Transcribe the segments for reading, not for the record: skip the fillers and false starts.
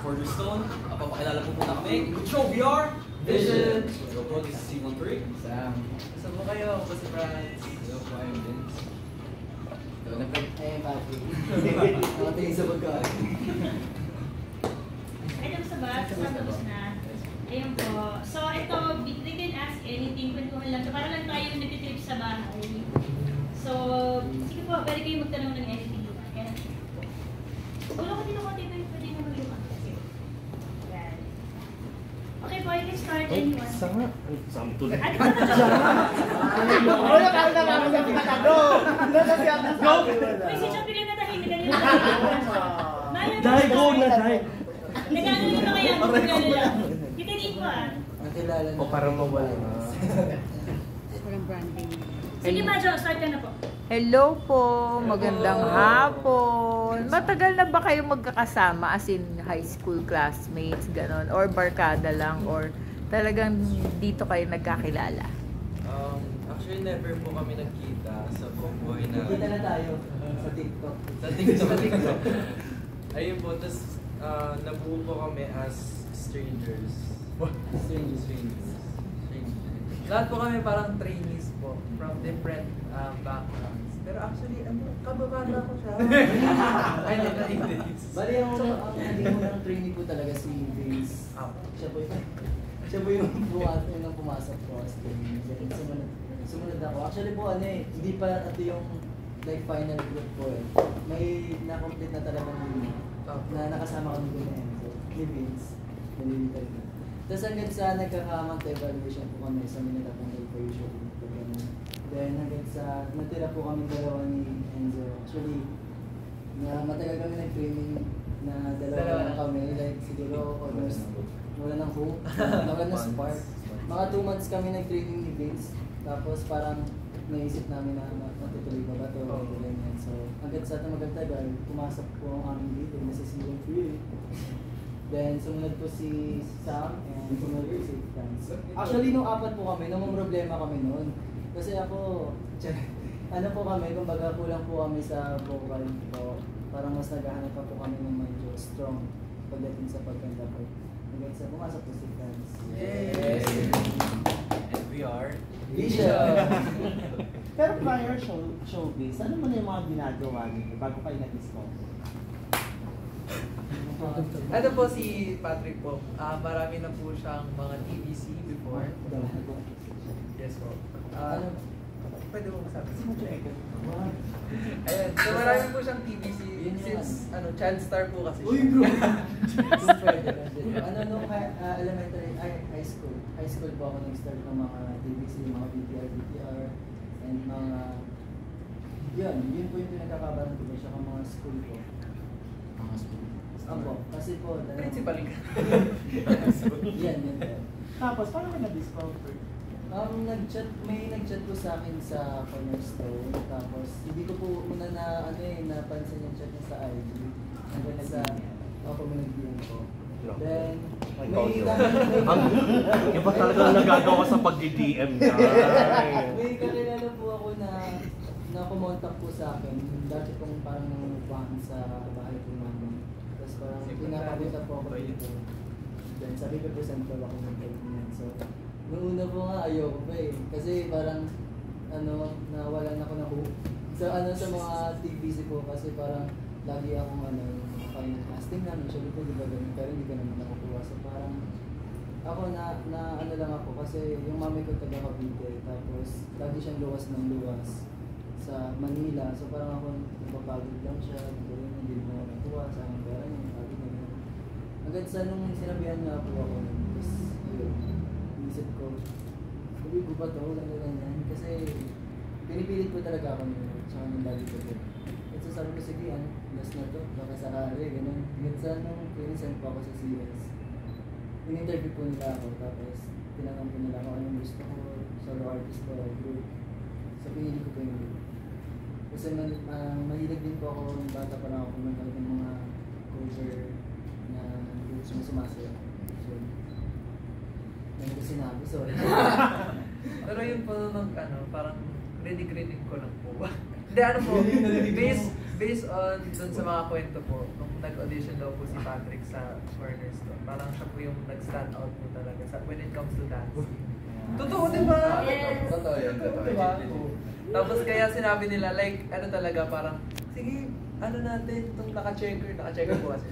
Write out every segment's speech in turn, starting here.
Cornerstone. Papakilala po muna kami. Intro VR Vision. Hello po, this is C13. Sam. Gusto mo kayo? Ako po si Franz. Hello po, I'm Vince. Hello na Patrick. Ay, Patrick. Nakatingin sa pagkain. Ay, sa ba? Tapos na. Ayun po. So, ito, they can ask anything. Kwentuhan lang. Para lang tayo nagtitrip sa bahay. So, sige po, pwede kayo magtanong ng anything. Kaya, wala ko din ako dito. Pwede naman yung yan. Okay po, you can start anyone. Sama. Sama tuloy. Ano ba ito? Wala ka rin naman sa pinatado. May si Choppy lang na tahimik. Ganyan. Dahil go na, dahil. Nagano nyo na kaya? Nagano lang. You can eat po Nakilala na. O parang mawala. Walang branding. Sige ba, Jo? Start ka na po. Hello po, magandang hapon. Matagal na ba kayo magkakasama as in high school classmates, ganon? Or barkada lang? Or talagang dito kayo nagkakilala? Actually, never po kami nagkita sa buong buhay na... Kita na tayo sa TikTok. Sa TikTok. Ayun po, tapos nabuo po kami as strangers. Strangers. Lahat po kami parang trainees po from different backgrounds. Pero actually, kababata ko siya. Ay, hindi. Bali, ang naging unang trainee ko talaga si Vince. Siya po yung pumasok ko as trainee. Sumunod ako. Actually po, hindi pa ito yung like final group ko eh. May na-complete na talaga na nakasama kami doon na Enzo. Ni Vince. Nalilitay na. Tapos hanggang sa nagkakamang evaluation po kami sa Manila pong evaluation. Then hanggang sa natira po kami dalawa ni Enzo. Actually, matagal kami nag-training na dalawa na kami. Like siguro almost wala ng hope. Wala na spark. Mga 2 months kami nag-training ni Vince. Tapos parang naisip namin na matutuloy pa ba ito. So hanggang sa tumagal-tagal, pumasok po ang aming dito na sa season 3. Then, sumunod po si Sam and sumunod po si Franz. Actually, nung 4 po kami, nung problema kami noon. Kasi ako, ano po kami, kumbaga kulang po kami sa vocal po. Parang mas naghahanap pa po kami ng medyo strong pagdating sa pagkanta po. Hanggang sa pumasok po si Franz. Yes! And we are Vision! Pero prior showbiz, ano mo na yung mga ginagawa niyo bago kayo nag-discover? Ano po si Patrick po, marami na po siyang mga TVC before. Yes po. Pwede mo masabi. Ayan, so marami po siyang TVC since child star po kasi siya. Uy bro! Nung elementary, high school. High school po ako nag-start ng mga TVC, mga BTR, and mga... Yun po yung pinagkakabalan ko siya ng mga school ko. Mga school. Ako, kasi po... Principal ka. Yan. Tapos, paano ka na-discover? May nag-chat po sa akin sa Cornerstone. Tapos, hindi ko po una napansin yung chat niya sa IG. Hanggang sa ako nag-DM ko. Then, Iba talaga nagagawa sa pag-DM niya. may kakilala po ako na kumontak po sa akin. Dati pong parang nangungupahan sa bahay po namin. Tapos parang pinapakita po ako dito. Then sabi ko present ko ako ng kaibigan. So, noong una po nga ayoko pa eh. Kasi parang nawalan ako na hope. Sa mga TVC po kasi parang lagi akong final casting namin. Siya po di ba ganun, pero hindi ka naman nakukuha. So parang ako lang ako kasi yung mami ko taga Cavite. Tapos lagi siyang luwas ng luwas sa Manila. So parang ako napapagod lang siya. Hindi mo nakuha sa aking pera niya. Lagi ganun. Hanggang sa nung sinabihan nga po ako. Tapos ayun, inisip ko, sabi ko ba ito? Ganyan. Kasi pinipilit ko talaga ako nyo. Tsaka nung lagi ko ito. At sabi ko, sige, last na to, baka sakali, gano'n. Minsan nung pinisend po ako sa CS, in-interview po nila ako, tapos tinanong po nila ako anong gusto ko, solo artist ko, group. So pinili ko po yung group. Kasi mahilig din po ako, ng bata pa lang ako, kumagawin ng mga cover na groups na sumasayaw. So, ano ko sinabi, sorry. Pero yun po parang critic ko lang po. Hindi, Based on dun sa mga kwento po, nung nag-audition daw po si Patrick sa Cornerstone, parang siya po yung nag-stand out po talaga when it comes to dancing. Totoo, di ba? Yes. Totoo yun, totoo Di ba? yun. Tapos kaya sinabi nila, like, ano talaga, parang, sige, ano natin, itong naka-checker po kasi.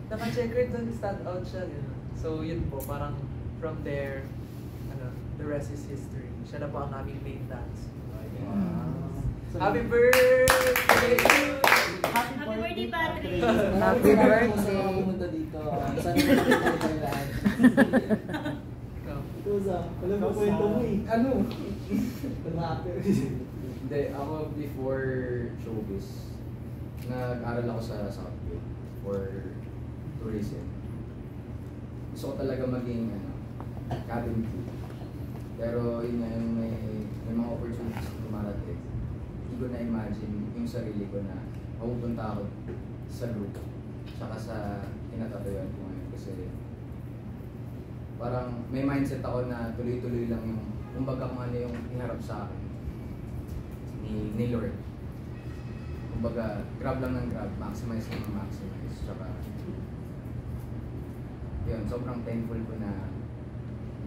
Naka-checker dun, stand out siya. Yun. So, yun po, parang from there, ano, the rest is history. Siya na po ang aming main dance. So, Happy birthday! Happy birthday, Patrick! Happy birthday. Pumunta dito. Sana makikita kayo lahat. Ikaw. Ito sa, alam mo kwento mo eh. Ano? Happy. Hindi, ako before showbiz, nag-aral ako sa Southgate for tourism. Gusto ko talaga maging cabin crew. Pero yun nga, yung may mga opportunities na dumarating. Hindi ko na-imagine yung sarili ko na mapupunta ako sa group. Tsaka sa kinatatayuan ko ngayon. Kasi parang may mindset ako na tuloy-tuloy lang yung kumbaga kung ano yung iharap sa akin ni Lord. Kumbaga, grab lang ng grab, maximize lang ng maximize. Tsaka, yun, sobrang thankful ko na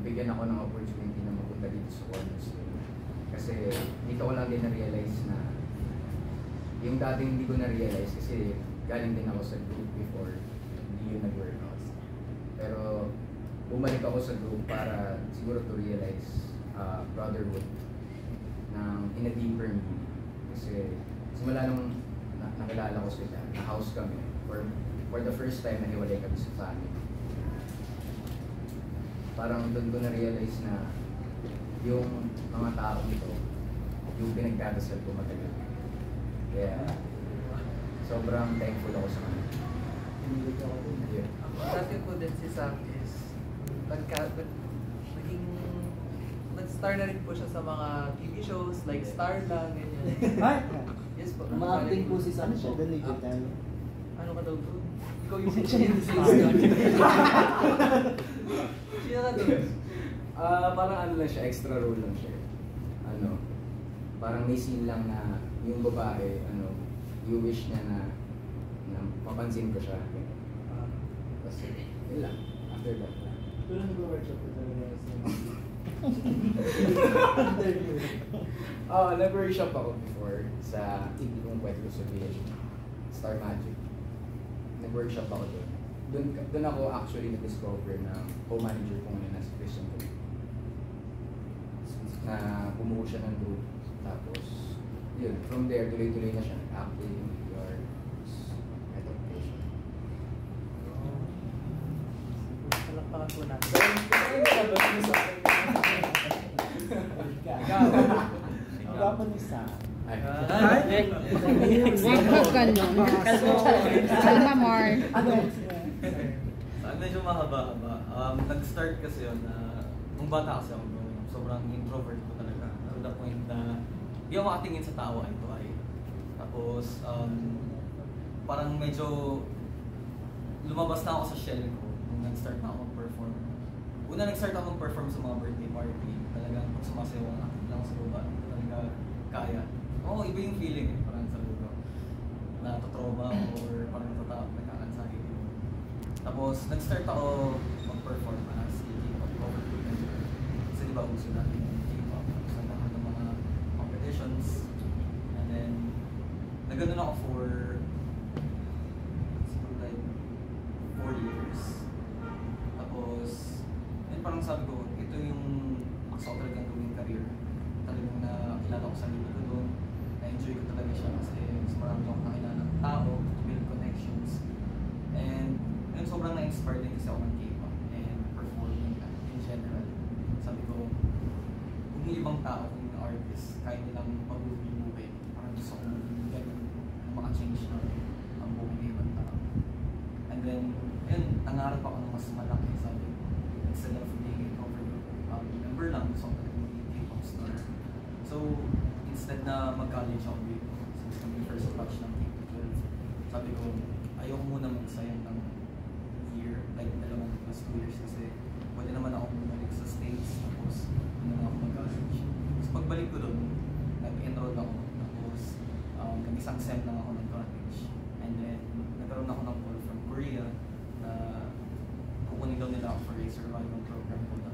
bigyan ako ng opportunity na mapunta dito sa Cornerstone. Kasi dito ko lang din na-realize na yung dating hindi ko na-realize kasi galing din ako sa group before, hindi yun nag-workout. Pero bumalik ako sa group para siguro to realize brotherhood in a deeper meaning. Kasi simula nung nakilala ko sila, na-house kami for the first time na hiwalay kami sa family. Parang doon ko na-realize na yung mga tao nito, yung pinagdadasal ko matagal. Kaya sobrang thankful ako sa kanila. Yeah. Dati po din si Sam is nag-star na rin po siya sa mga TV shows like Starla, ganyan. Ay! Yes po. Ma-acting po si Sam Ano siya? po. Danig tayo. Ano ka daw doon? Ikaw yung siya yung Sino ka doon? Parang ano lang siya, extra role lang siya. Parang may scene lang na yung babae, you wish niya na mapansin ko siya. Kasi, yun lang. After that lang. Pero nag-workshop ko talaga sa Nag-workshop ako before sa hindi kong pwede ko sabihin, Star Magic. Nag-workshop ako doon. Doon ako actually na-discover na co-manager ko ngayon na si Christian Cook. Na bumuo siya ng group. Tapos, yun, from there, tuloy-tuloy na siya. Acting, PR, meditation. Palakpakan po natin. Gwapo ni Sam. Ay. Huwag ka nun. Kalma more. Medyo mahaba-haba. Nag-start kasi yun na nung bata kasi ako, sobrang introvert ko talaga. To the point na hindi ako makatingin sa tao eye to eye. Tapos parang medyo lumabas na ako sa shell ko nung nag-start na ako mag-perform. Una nag-start ako mag-perform sa mga birthday party. Talagang pag sumasayaw ang akin lang sa baba, talaga kaya. Oo, iba yung feeling eh. Parang sa lugar. Natotrauma or parang nagka-anxiety. Tapos nag-start ako mag-perform as a K-pop cover group. Kasi di ba uso natin yung K-pop sa lahat ng mga competitions. And then, nag-ganon ako for like 4 years. Tapos, yun parang sabi ko, ito yung gusto ko talagang gawing career. Talagang nakilala ko sa sarili ko doon. Na-enjoy ko talaga siya kasi mas marami akong nakilala ng tao, to build connections. And yun, sobrang na-inspire din kasi ako ng K-pop and performing in general. Sabi ko, kung yung ibang tao, kung yung artist, kaya nilang mag-move yung movie, parang gusto ko ganun maka-change ang buhay ng ibang tao. And then, yun, nangarap ako ng mas malaki. Sabi ko, instead of being a cover member lang, gusto ko talaga maging K-pop star. So, instead na mag-college ako dito, since kami first batch ng K-12, sabi ko, ayoko muna magsayang ng year, like 2 years kasi pwede naman ako bumalik sa States, tapos naman ako mag-college. Tapos pagbalik ko doon, nag-enroll ako, tapos nag-isang sem lang ako ng survival program po na.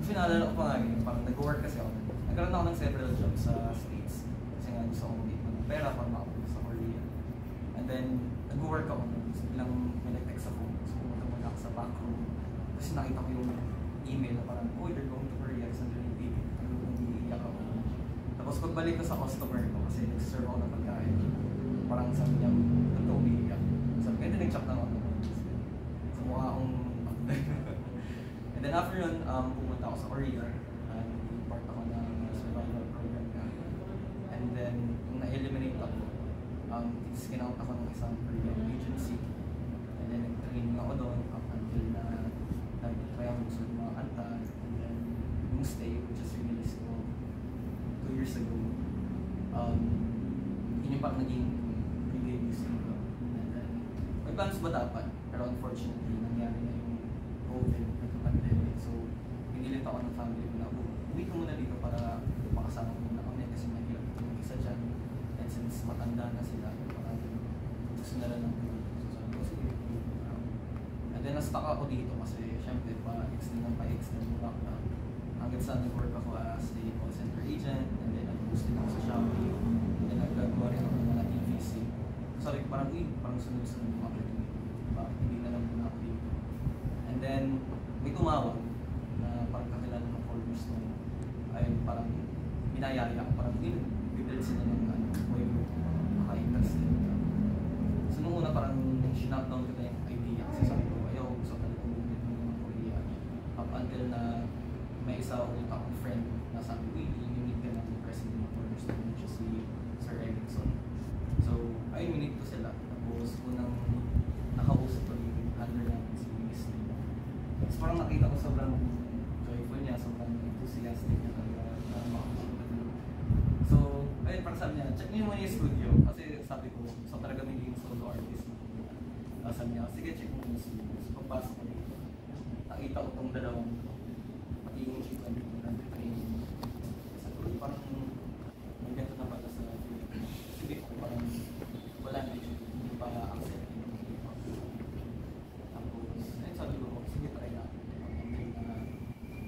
Kasi naalala ko pa nga yun, parang nag-work kasi ako. Nagkaroon ako ng several jobs sa States. Kasi nga gusto ko mag-make ng pera para makapunta sa Korea. And then, nag-work ako nun. So, bilang may nag-text ako. So, pumunta muna ako sa back room. Kasi nakita ko yung email na parang, oh, you're going to Korea. Kasi nandun yung ticket. Nandun iiyak ako. Tapos pagbalik ko sa customer ko, kasi nag-serve ako ng pagkain. Parang sabi niya, ito umiiyak. Sabi ko, hindi nag-check na ako. So, mukha akong and then after yun, pumunta ako sa Korea. Part ako ng survival program ka. And then, nung na-eliminate ako, kinaut ako ng isang Korean agency. And then, nag-training ako doon up until na nag-try ako gusto ng mga kanta. And then, yung stay, which is released ko 2 years ago, yun yung parang naging reggae music ko. And then, may plans ba dapat? Pero unfortunately, nangyari na yung COVID, nagka-pandemic. So, pinilit ako ng family ko na, uwi ko muna dito para makasama ko muna kami kasi mahirap yung isa dyan. And since matanda na sila, parang gusto na lang ng tulog. So, sabi ko, sige. And then, na-stuck ako dito kasi syempre, pa-extend yung lockdown. Hanggang sa nag-work ako as a call center agent, and then nag-posting ako sa Shopee, and then nag-gagawa rin ako ng mga TVC. So, sabi ko parang, parang sunod-sunod yung opportunity. Bakit hindi na lang muna ako dito? And then, may tumawag na parang kakilala ng Cornerstone. Ayun, parang binayaya ako, parang bibili sila ng boy group, maka-interested. So, nung una parang sinakdown ko na yung idea kasi sabi ko, ayaw, gusto talaga bumili ng Korea. Up until na may isa ulit akong friend na sabi ko, i-meet ka ng president ng Cornerstone, which is si Sir Erickson. So, ayun, minute ko sila. Tapos, unang nakausap ko yung handler namin si Miss Lee. Tapos parang nakita ko sobrang joyful niya, sobrang enthusiastic niya na makakusap. So, ayun, parang sabi niya, check niyo muna yung studio. Kasi sabi ko, so talaga may game solo artist. Sabi niya, sige, check mo yung studio. So, pagpasok ko dito, nakita ko itong dalawang magiging chicken dito na training. Sabi ko, parang may ganito na pala sa sige ko, parang wala na yung hindi pa accept yung K-pop. Tapos, ayun, sabi ko, sige, try na.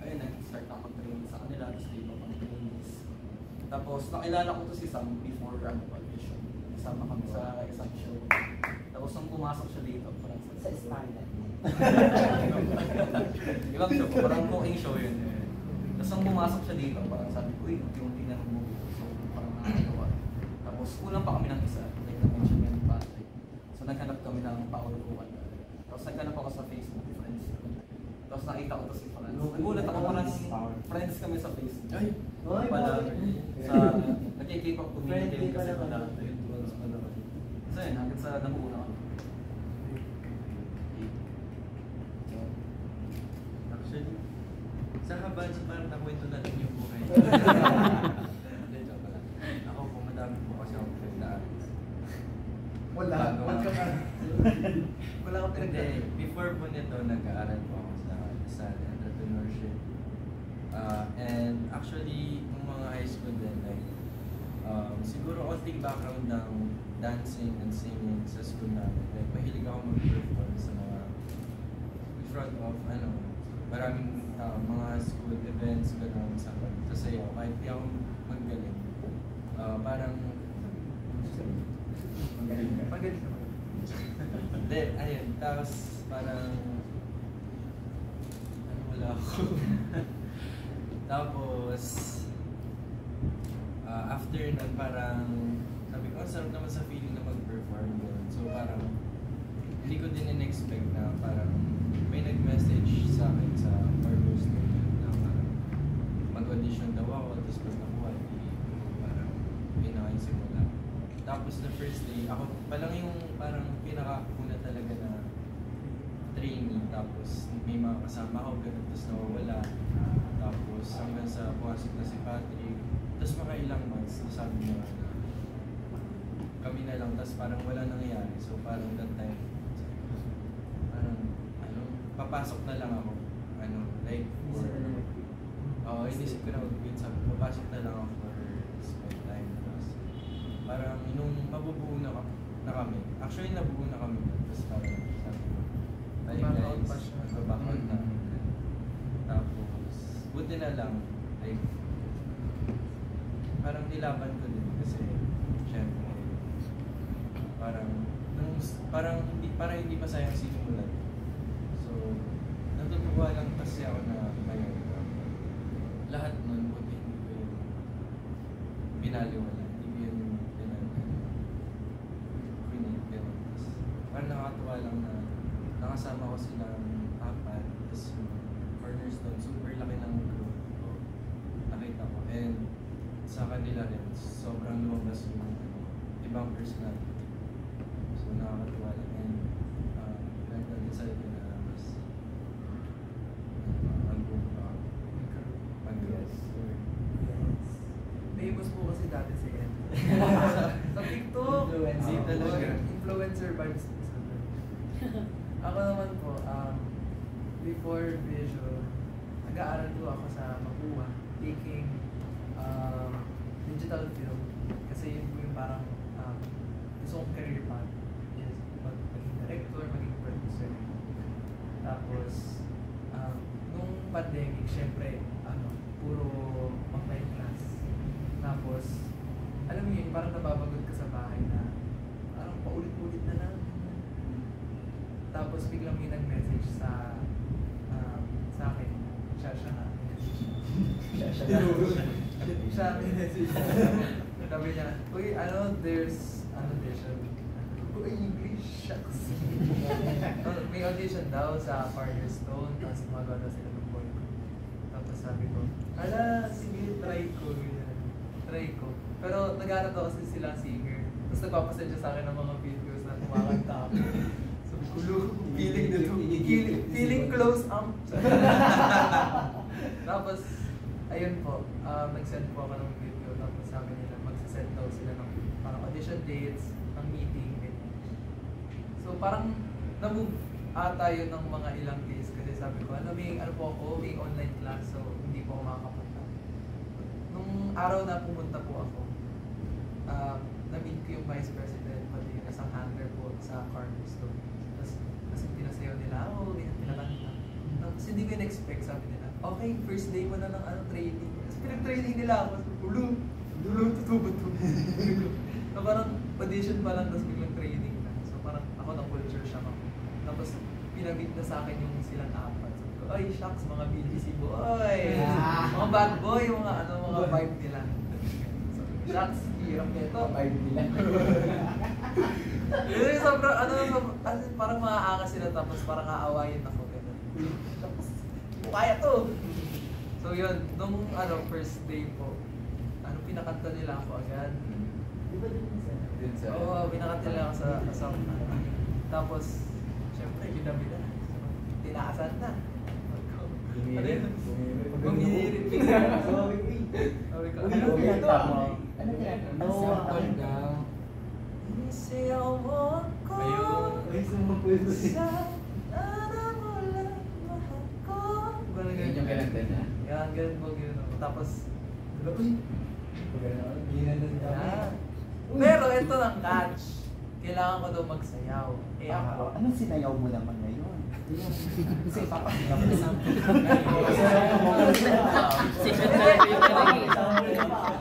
Ayun, nag-start ako train sa kanila, tapos iba pang trainings. Tapos, nakilala ko to si Sam before audition. Kasama kami sa isang show. Tapos, nung pumasok siya dito, parang Sa Scarlet. ibang show po, parang cooking show yun. Tapos nung pumasok siya dito, parang sabi ko, unti-unti na mo. So, parang nakakagawa. Tapos, kulang pa kami ng isa. Like na-mention nga ng Patrick. So, naghanap kami ng power kuwan. Tapos, naghanap ako sa Facebook friends. Tapos, nakita ko to si Franz. Nagulat ako, parang friends kami sa Facebook. Ay, Pala, sa nagkikipag community kasi pala. So, yun, hanggang sa nabuo na kami. Actually, sa Kabansi parang nakwento na din yung buhay. Hindi, joke lang. Ako po, madami po kasi ako pinagdaan. Wala. Wala akong Hindi, pinagdaan. before po nito, nag-aaral po ako sa entrepreneurship. And actually, yung mga high school din, like, siguro konting background ng dancing and singing sa school namin. Like, mahilig ako mag-perform sa mga in front of, maraming mga school events, gano'n, sa sayaw. Kahit di ako magaling. Parang, magaling naman. Hindi, ayun. Tapos, parang, wala ako. Tapos, after nun, parang, sabi ko, sarap naman sa feeling na mag-perform doon. So, parang, hindi ko din in-expect na parang may nag-message sa akin sa Farmers na parang mag-audition daw ako, tapos pag nakuha, parang pinakasimula. Tapos the first day, ako palang yung parang pinaka-una talaga na trainee, tapos may mga kasama ako, ganun, tapos nawawala. Tapos hanggang sa pumasok na si Patrick, tapos mga ilang months, sabi niya na kami na lang, tapos parang wala nangyayari. So parang that time, parang papasok na lang ako. Like for, inisip ko na mag-quit, sabi, papasok na lang ako for spend time. Tapos parang nung mabubuo na kami, actually nabuo na kami, tapos parang sabi ko, balik guys, mag-back out buti na lang, like, parang nilaban ko din kasi, syempre, parang hindi pa sayang simulan. So, natutuwa lang kasi ako na ngayon, lahat nun, buti hindi ko yun binaliwala, hindi ko yun pinag parang nakakatuwa lang na nakasama ko silang apat, tapos yung cornerstone, super laki ng group ko, nakita ko, and sa kanila rin, sobrang lumabas yung ibang personality. So nakakatuwa lang, and nag-decide ko na mas mag-group na ako. Mag-group. Famous po kasi dati si Ed. Sa TikTok. Influencer vibes. Ako naman po, before visual, nag-aaral po ako sa Mapua, taking digital film. Kasi yun po yung parang gusto kong career path. Yes, maging director, maging producer. Tapos, nung pandemic, syempre, puro online class. Tapos, alam mo yun, parang napapagod ka sa bahay na parang paulit-ulit na lang. Tapos biglang may nag-message sa akin. Siya na. Siya message. Sabi niya, uy, there's an audition. Uy, English, shucks. May audition daw sa Cornerstone, tapos magawa daw sila ng boy. Tapos sabi ko, sige, try ko. Pero nag-aaral daw kasi sila singer. Tapos nagpapasadya sa akin ng mga videos na kumakanta ako. Sabi ko, feeling close up. Tapos, ayun po, nag-send po ako ng video. Tapos sabi nila, magsasend daw sila ng parang audition dates, ng meeting, ganyan. So parang na-move ata yun ng mga ilang days kasi sabi ko, may online class, so hindi po ako makakapunta. Nung araw na pumunta po ako, na-meet ko yung vice president, pati yung isang handler po sa Cornerstone. Tapos pinasayaw nila ako, pinakanta. Tapos hindi ko in-expect, sabi nila, okay, first day mo na ng training. Tapos pinag-training nila ako, tutubot. So parang audition pa lang, tapos biglang training na. So parang ako na-culture shock ako. Tapos pinag-meet na sa akin yung silang apat. Sabi ko, ay shucks, mga BGC boy! Mga bad boy, mga vibe nila. So, shucks, hirap nito. Vibe nila. Yun, sobrang, parang maaangas sila tapos parang aawayin ako. Tapos, kaya to! So yun, nung first day po, pinakanta nila ako agad. Di ba din sa? Oo, pinakanta nila ako sa tapos, syempre, bida-bida. Tinaasan na. Ano yun? Bumihirit. Sabi ko, ano ito? Ano No, sample daw. Isiyaw mo ko. May sumapul ko siya. Yun yung kinanta niya. Yan, ganun po, ganun. Tapos, yan. Pero ito ang catch. Kailangan ko daw magsayaw. Eh ako. Anong sinayaw mo naman ngayon? Kasi papakita ko na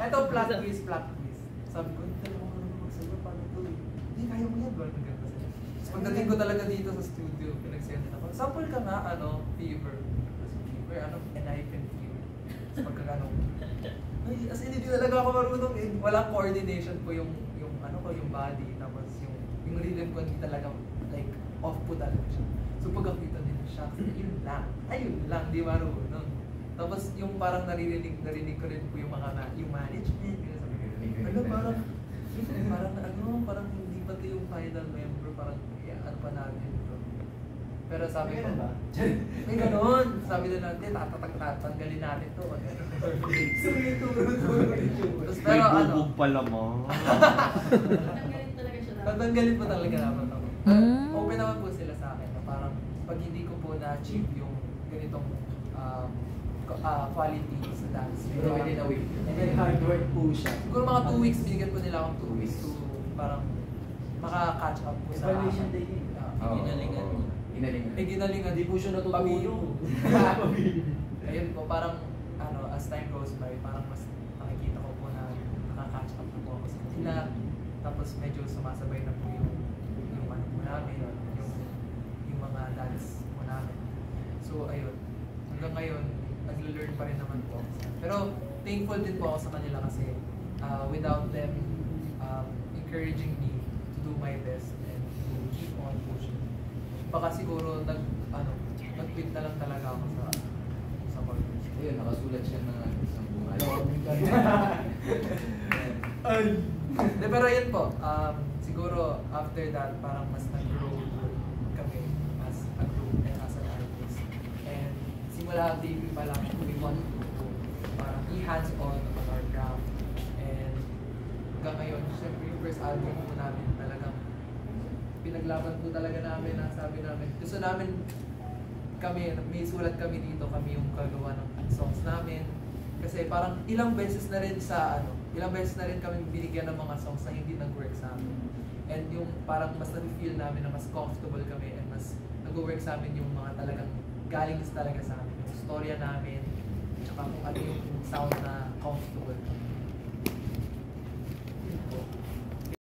Ito, plot twist. Sabi ko, hindi talaga ako naman magsayaw. Paano ito? Hindi, kaya mo yan. Tapos pagdating ko talaga dito sa studio, pinag-send ako. Sample ka nga, fever. Fever, NIFM fever. Tapos pagkagano. As in, hindi talaga ako marunong eh. Walang coordination po yung body. Tapos yung rhythm ko hindi talaga like off po talaga siya. So pagkakita nila, shucks, ayun lang, di marunong. Tapos yung parang narinig ko rin po yung management. Parang hindi pati yung final member, parang ano pa natin ito. Pero sabi ko, may ganun. Sabi na natin, tatanggalin natin to. Pero bubog pala mo. Tanggalin talaga siya. Tatanggalin po talaga naman ako. Open naman po sila sa akin na parang pag hindi ko po na-achieve yung ganitong quality sa dance. Pero within a week. And then hard work po siya. Siguro mga 2 weeks, binigyan po nila akong 2 weeks to parang maka-catch up po sa Evaluation day yun. ginalingan. Ginalingan. Ginalingan. Hindi po siya natutulog. Ayun po, parang as time goes by, parang mas nakikita ko po na nakaka-catch up na po ako sa kanila. Tapos medyo sumasabay na po yung ano po namin, yung mga dads po namin. So ayun, hanggang ngayon, nag-learn pa rin naman po ako. Pero thankful din po ako sa kanila kasi without them encouraging me to do my best and to keep on pushing, baka siguro nag-quit na lang talaga ako sa college. Ayun, nakasulat siya ng isang buhay. Ay! De, pero yun po, siguro after that, parang mas nag-grow kami as a group and as an artist. And simula debut pa lang, we want to parang i-hands-on on our craft. And hanggang ngayon, syempre yung first album po namin talagang pinaglaban po talaga namin ang sabi namin. Gusto namin kami, may sulat kami dito, kami yung gagawa ng songs namin. Kasi parang ilang beses na rin kami binigyan ng mga songs na hindi nag-work sa amin. And yung parang mas na-feel namin na mas comfortable kami and mas nag-work sa amin yung mga talagang galing talaga sa amin. Yung storya namin, tsaka kung ano yung sound na comfortable kami.